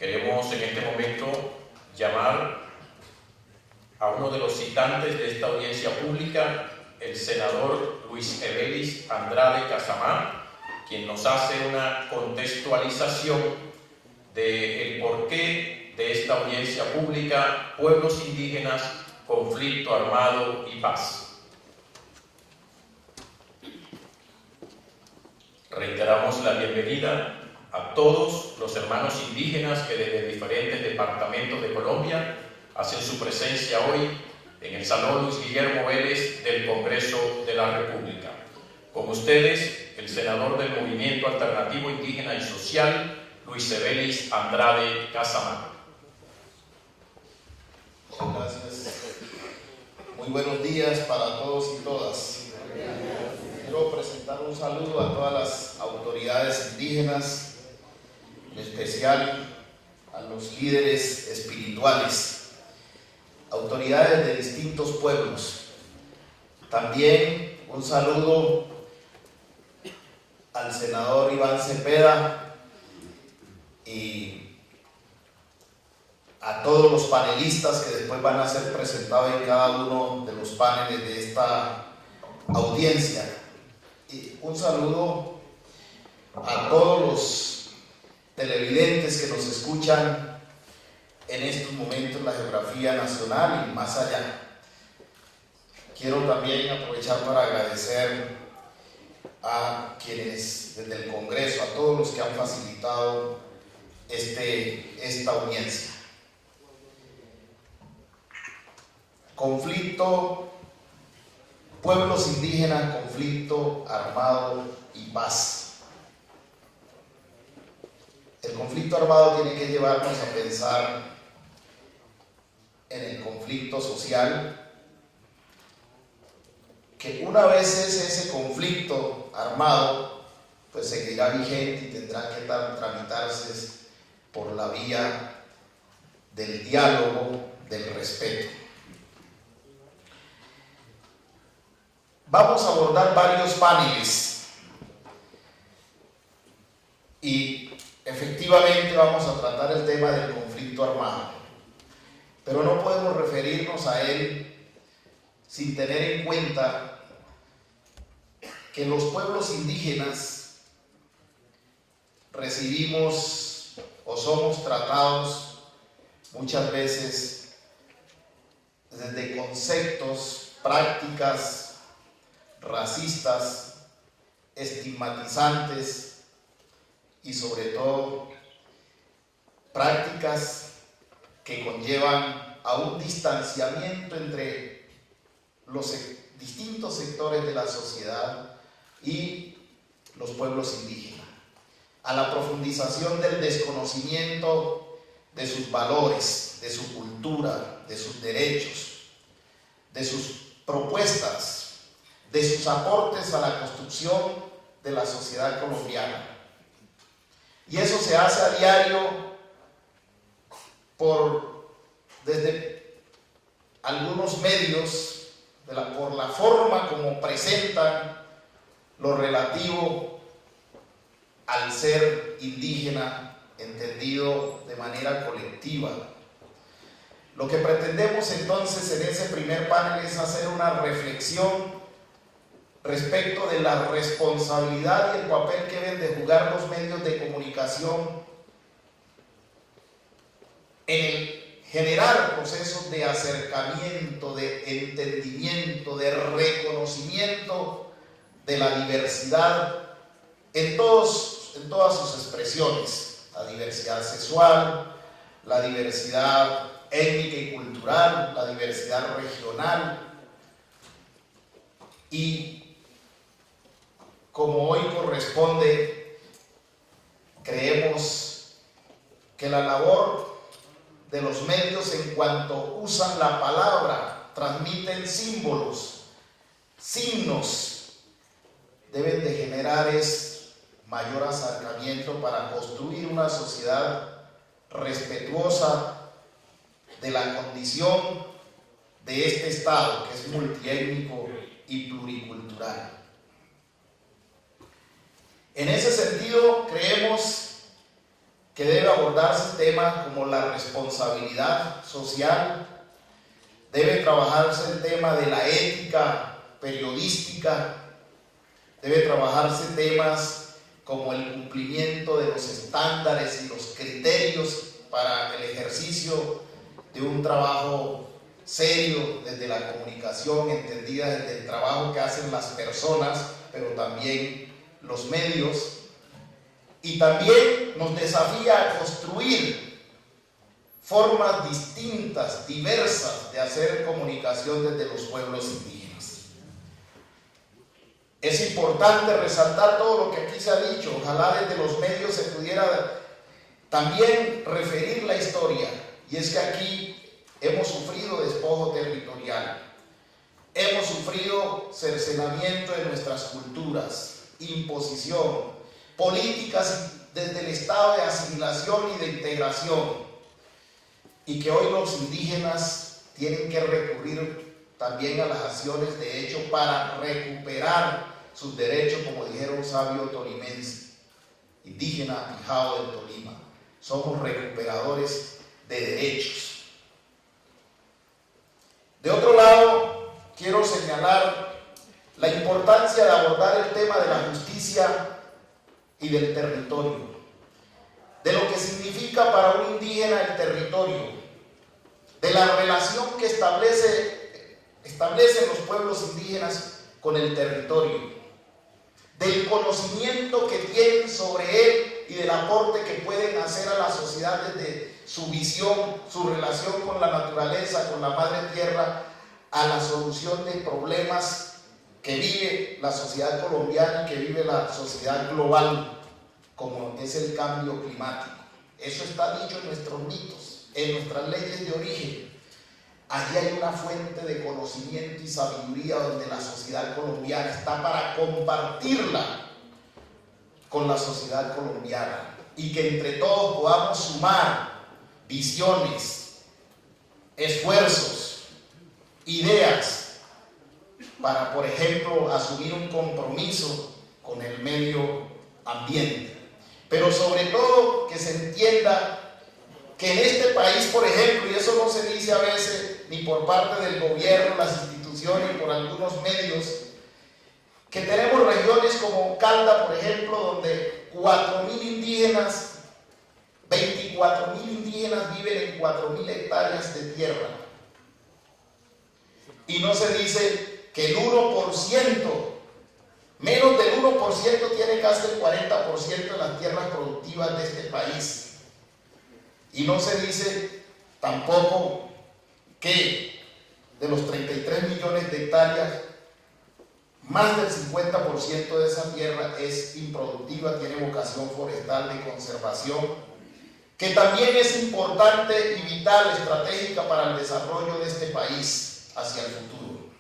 Queremos en este momento llamar a uno de los citantes de esta audiencia pública, el senador Luis Evelis Andrade Casamá, quien nos hace una contextualización del porqué de esta audiencia pública, pueblos indígenas, conflicto armado y paz. Reiteramos la bienvenida a todos los hermanos indígenas que desde diferentes departamentos de Colombia hacen su presencia hoy en el Salón Luis Guillermo Vélez del Congreso de la República. Con ustedes, el senador del Movimiento Alternativo Indígena y Social, Luis Evelis Andrade Casamá. Muchas gracias. Muy buenos días para todos y todas. Quiero presentar un saludo a todas las autoridades indígenas, en especial a los líderes espirituales, autoridades de distintos pueblos. También un saludo al senador Iván Cepeda y a todos los panelistas que después van a ser presentados en cada uno de los paneles de esta audiencia. Y un saludo a todos los televidentes que nos escuchan en estos momentos en la geografía nacional y más allá. Quiero también aprovechar para agradecer a quienes desde el Congreso, a todos los que han facilitado esta audiencia. Conflicto, pueblos indígenas, conflicto armado y paz. El conflicto armado tiene que llevarnos a pensar en el conflicto social, que una vez ese conflicto armado, pues seguirá vigente y tendrá que tramitarse por la vía del diálogo, del respeto. Vamos a abordar varios paneles y efectivamente vamos a tratar el tema del conflicto armado, pero no podemos referirnos a él sin tener en cuenta que los pueblos indígenas recibimos o somos tratados muchas veces desde conceptos, prácticas racistas, estigmatizantes y sobre todo prácticas que conllevan a un distanciamiento entre los distintos sectores de la sociedad y los pueblos indígenas, a la profundización del desconocimiento de sus valores, de su cultura, de sus derechos, de sus propuestas, de sus aportes a la construcción de la sociedad colombiana. Y eso se hace a diario desde algunos medios, por la forma como presentan lo relativo al ser indígena, entendido de manera colectiva. Lo que pretendemos entonces en ese primer panel es hacer una reflexión respecto de la responsabilidad y el papel que deben de jugar los medios de comunicación en generar procesos de acercamiento, de entendimiento, de reconocimiento de la diversidad en todas sus expresiones, la diversidad sexual, la diversidad étnica y cultural, la diversidad regional. Y como hoy corresponde, creemos que la labor de los medios en cuanto usan la palabra, transmiten símbolos, signos, deben de generar mayor acercamiento para construir una sociedad respetuosa de la condición de este Estado, que es multiétnico y pluricultural. En ese sentido, creemos que debe abordarse temas como la responsabilidad social, debe trabajarse el tema de la ética periodística, debe trabajarse temas como el cumplimiento de los estándares y los criterios para el ejercicio de un trabajo serio desde la comunicación, entendida desde el trabajo que hacen las personas, pero también los medios. Y también nos desafía a construir formas distintas, diversas de hacer comunicación desde los pueblos indígenas. Es importante resaltar todo lo que aquí se ha dicho. Ojalá desde los medios se pudiera también referir la historia. Y es que aquí hemos sufrido despojo territorial, hemos sufrido cercenamiento de nuestras culturas, imposición, políticas desde el estado de asimilación y de integración, y que hoy los indígenas tienen que recurrir también a las acciones de hecho para recuperar sus derechos, como dijera un sabio tolimense, indígena Pijao del Tolima. Somos recuperadores de derechos. De otro lado, quiero señalar la importancia de abordar el tema de la justicia y del territorio, de lo que significa para un indígena el territorio, de la relación que establecen los pueblos indígenas con el territorio, del conocimiento que tienen sobre él y del aporte que pueden hacer a la sociedad desde su visión, su relación con la naturaleza, con la madre tierra, a la solución de problemas que vive la sociedad colombiana y que vive la sociedad global, como es el cambio climático. Eso está dicho en nuestros mitos, en nuestras leyes de origen. Allí hay una fuente de conocimiento y sabiduría donde la sociedad colombiana está para compartirla con la sociedad colombiana, y que entre todos podamos sumar visiones, esfuerzos, ideas para, por ejemplo, asumir un compromiso con el medio ambiente. Pero sobre todo que se entienda que en este país, por ejemplo, y eso no se dice a veces ni por parte del gobierno, las instituciones, por algunos medios, que tenemos regiones como Calda, por ejemplo, donde 4.000 indígenas, 24.000 indígenas viven en 4.000 hectáreas de tierra. Y no se dice que el 1%, menos del 1% tiene casi el 40% de las tierras productivas de este país. Y no se dice tampoco que de los 33 millones de hectáreas, más del 50% de esa tierra es improductiva, tiene vocación forestal de conservación, que también es importante y vital, estratégica para el desarrollo de este país hacia el futuro.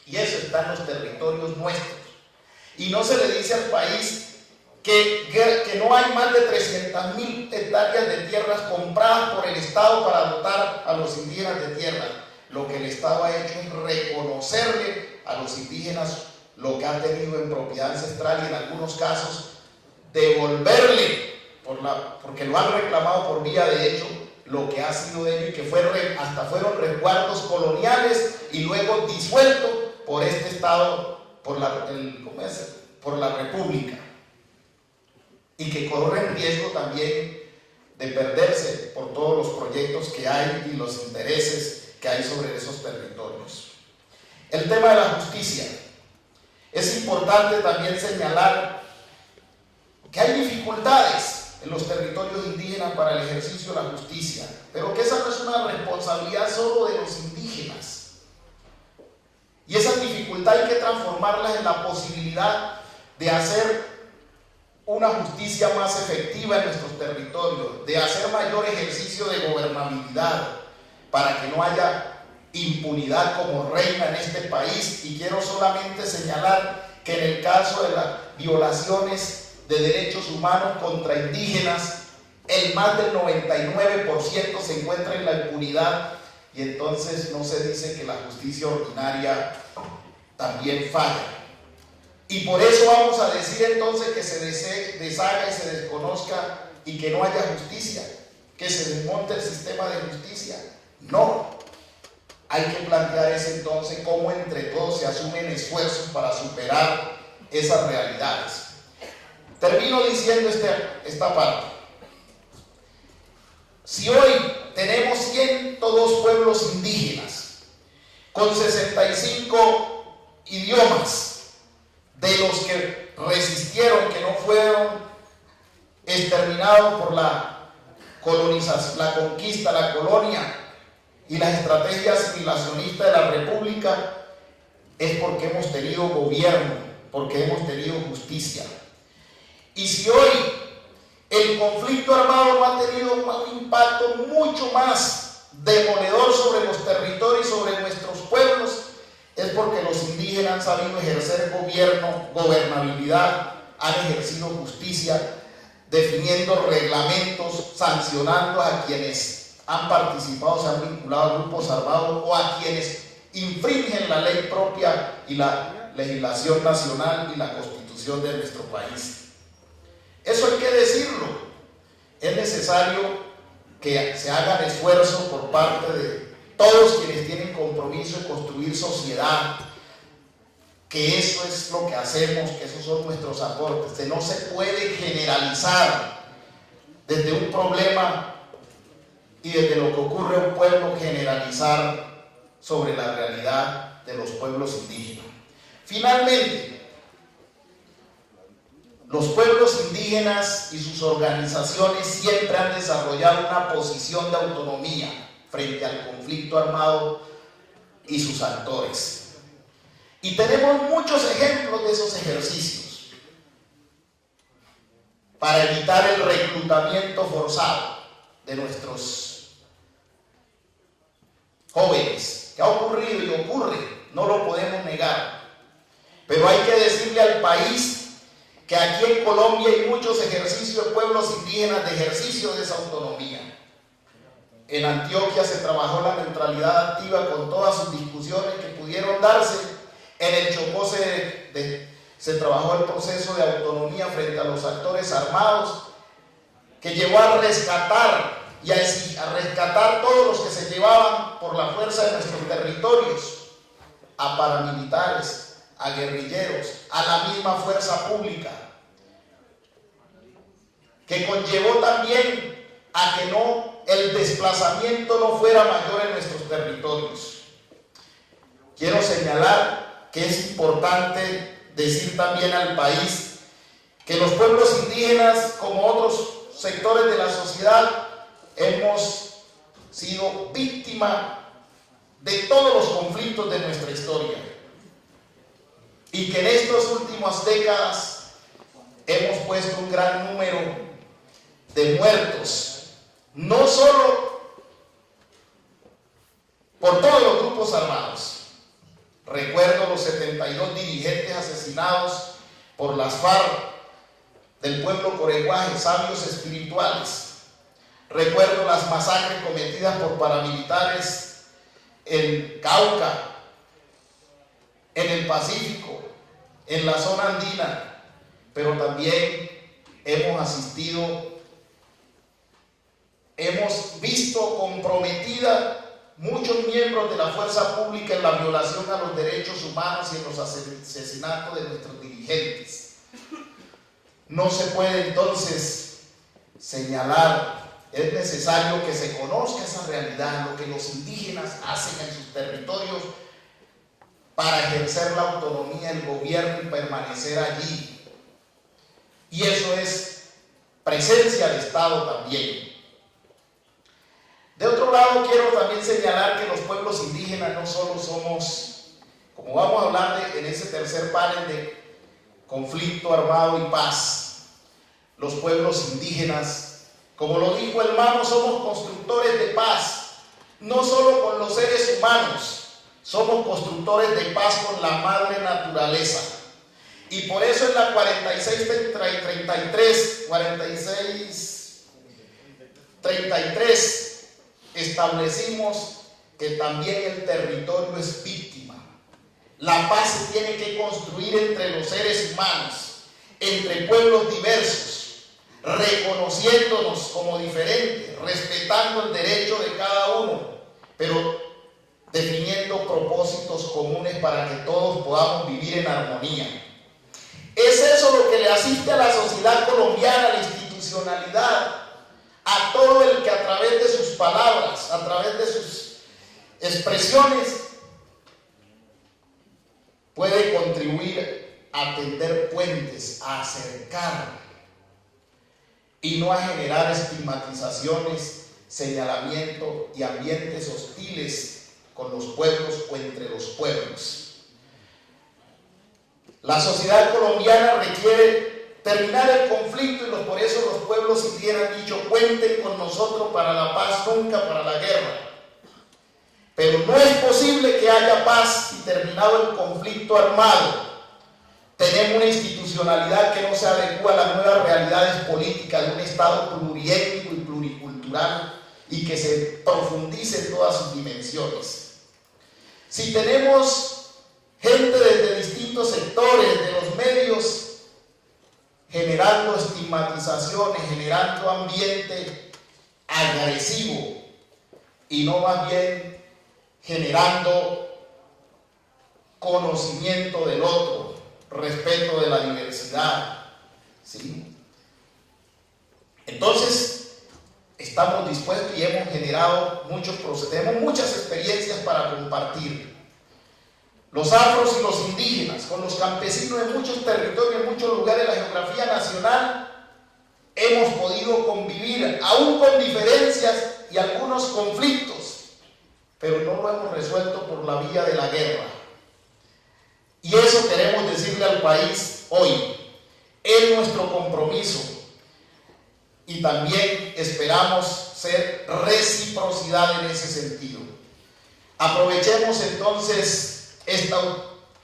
Y eso está en los territorios nuestros. Y no se le dice al país que no hay más de 300.000 hectáreas de tierras compradas por el Estado para dotar a los indígenas de tierra. Lo que el Estado ha hecho es reconocerle a los indígenas lo que han tenido en propiedad ancestral, y en algunos casos devolverle, porque lo han reclamado por vía de hecho, lo que ha sido de ellos, y que hasta fueron resguardos coloniales y luego disueltos por este Estado, por la República, y que corren riesgo también de perderse por todos los proyectos que hay y los intereses que hay sobre esos territorios. El tema de la justicia. Es importante también señalar que hay dificultades en los territorios indígenas para el ejercicio de la justicia, pero que esa no es una responsabilidad solo de los indígenas. Y esas dificultades hay que transformarlas en la posibilidad de hacer una justicia más efectiva en nuestros territorios, de hacer mayor ejercicio de gobernabilidad, para que no haya impunidad como reina en este país. Y quiero solamente señalar que en el caso de las violaciones de derechos humanos contra indígenas, el más del 99% se encuentra en la impunidad, y entonces no se dice que la justicia ordinaria también falla. Y por eso vamos a decir entonces que se deshaga y se desconozca y que no haya justicia, que se desmonte el sistema de justicia. No, hay que plantear ese entonces cómo entre todos se asumen esfuerzos para superar esas realidades. Termino diciendo esta parte. Si hoy tenemos 102 pueblos indígenas con 65 idiomas, de los que resistieron, que no fueron exterminados por la colonización, la conquista, la colonia y las estrategias asimilacionistas de la República, es porque hemos tenido gobierno, porque hemos tenido justicia. Y si hoy el conflicto armado no ha tenido un impacto mucho más demoledor sobre los territorios y sobre nuestros pueblos, es porque los indígenas han sabido ejercer gobierno, gobernabilidad, han ejercido justicia, definiendo reglamentos, sancionando a quienes han participado, se han vinculado a grupos armados o a quienes infringen la ley propia y la legislación nacional y la constitución de nuestro país. Eso hay que decirlo. Es necesario que se hagan esfuerzos por parte de todos quienes tienen compromiso de construir sociedad, que eso es lo que hacemos, que esos son nuestros aportes, que no se puede generalizar desde un problema y desde lo que ocurre en un pueblo, generalizar sobre la realidad de los pueblos indígenas. Finalmente, los pueblos indígenas y sus organizaciones siempre han desarrollado una posición de autonomía frente al conflicto armado y sus actores. Y tenemos muchos ejemplos de esos ejercicios para evitar el reclutamiento forzado de nuestros jóvenes, que ha ocurrido y ocurre, no lo podemos negar. Pero hay que decirle al país que aquí en Colombia hay muchos ejercicios de pueblos indígenas de ejercicio de esa autonomía. En Antioquia se trabajó la neutralidad activa con todas sus discusiones que pudieron darse. En el Chocó se trabajó el proceso de autonomía frente a los actores armados, que llevó a rescatar y a rescatar todos los que se llevaban por la fuerza de nuestros territorios, a paramilitares, a guerrilleros, a la misma fuerza pública, que conllevó también a que el desplazamiento no fuera mayor en nuestros territorios. Quiero señalar que es importante decir también al país que los pueblos indígenas, como otros sectores de la sociedad, hemos sido víctimas de todos los conflictos de nuestra historia. Y que en estas últimas décadas hemos puesto un gran número de muertos, no solo por todos los grupos armados. Recuerdo los 72 dirigentes asesinados por las FARC del pueblo coreguaje, sabios espirituales. Recuerdo las masacres cometidas por paramilitares en Cauca, en el Pacífico, en la zona andina, pero también hemos visto comprometida muchos miembros de la fuerza pública en la violación a los derechos humanos y en los asesinatos de nuestros dirigentes. No se puede entonces señalar, es necesario que se conozca esa realidad, lo que los indígenas hacen en sus territorios para ejercer la autonomía del gobierno y permanecer allí. Y eso es presencia del Estado también. De otro lado, quiero también señalar que los pueblos indígenas no solo somos, como vamos a hablar en ese tercer panel de conflicto armado y paz, los pueblos indígenas, como lo dijo el hermano, somos constructores de paz, no solo con los seres humanos, somos constructores de paz con la madre naturaleza. Y por eso en la 46-33 establecimos que también el territorio es víctima. La paz se tiene que construir entre los seres humanos, entre pueblos diversos. reconociéndonos como diferentes, respetando el derecho de cada uno, pero definiendo propósitos comunes para que todos podamos vivir en armonía. Es eso lo que le asiste a la sociedad colombiana, a la institucionalidad, a todo el que a través de sus palabras, a través de sus expresiones, puede contribuir a tender puentes, a acercar y no a generar estigmatizaciones, señalamiento y ambientes hostiles con los pueblos o entre los pueblos. La sociedad colombiana requiere terminar el conflicto y por eso los pueblos indígenas han dicho: cuenten con nosotros para la paz, nunca para la guerra. Pero no es posible que haya paz si terminado el conflicto armado tenemos una institucionalidad que no se adecua a las nuevas realidades políticas de un Estado pluriétnico y pluricultural y que se profundice en todas sus dimensiones. Si tenemos gente desde distintos sectores de los medios generando estigmatizaciones, generando ambiente agresivo y no más bien generando conocimiento del otro, respeto de la diversidad, ¿sí? Entonces, estamos dispuestos y hemos generado muchos procesos, tenemos muchas experiencias para compartir. Los afros y los indígenas, con los campesinos en muchos territorios, en muchos lugares de la geografía nacional, hemos podido convivir, aún con diferencias y algunos conflictos, pero no lo hemos resuelto por la vía de la guerra. Y eso queremos decirle al país hoy. Es nuestro compromiso y también esperamos ser reciprocidad en ese sentido. Aprovechemos entonces esta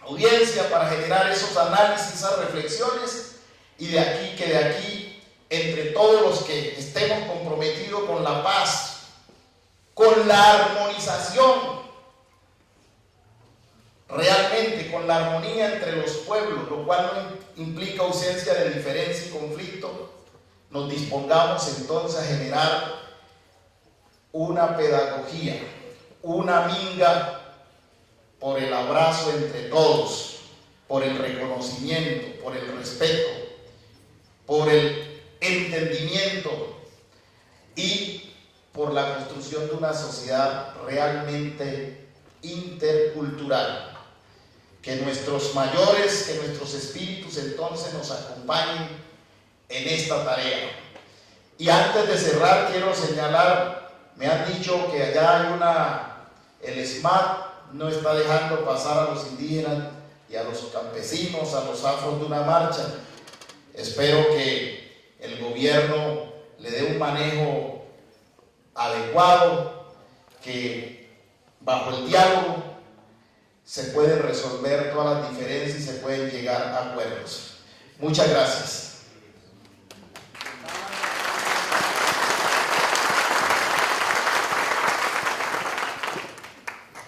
audiencia para generar esos análisis, esas reflexiones y de aquí, entre todos los que estemos comprometidos con la paz, con la armonización, realmente con la armonía entre los pueblos, lo cual no implica ausencia de diferencia y conflicto, nos dispongamos entonces a generar una pedagogía, una minga por el abrazo entre todos, por el reconocimiento, por el respeto, por el entendimiento y por la construcción de una sociedad realmente intercultural. Que nuestros mayores, que nuestros espíritus entonces nos acompañen en esta tarea. Y antes de cerrar quiero señalar, me han dicho que allá hay el SMAT no está dejando pasar a los indígenas y a los campesinos, a los afros de una marcha. Espero que el gobierno le dé un manejo adecuado, que bajo el diálogo se pueden resolver todas las diferencias y se pueden llegar a acuerdos. Muchas gracias.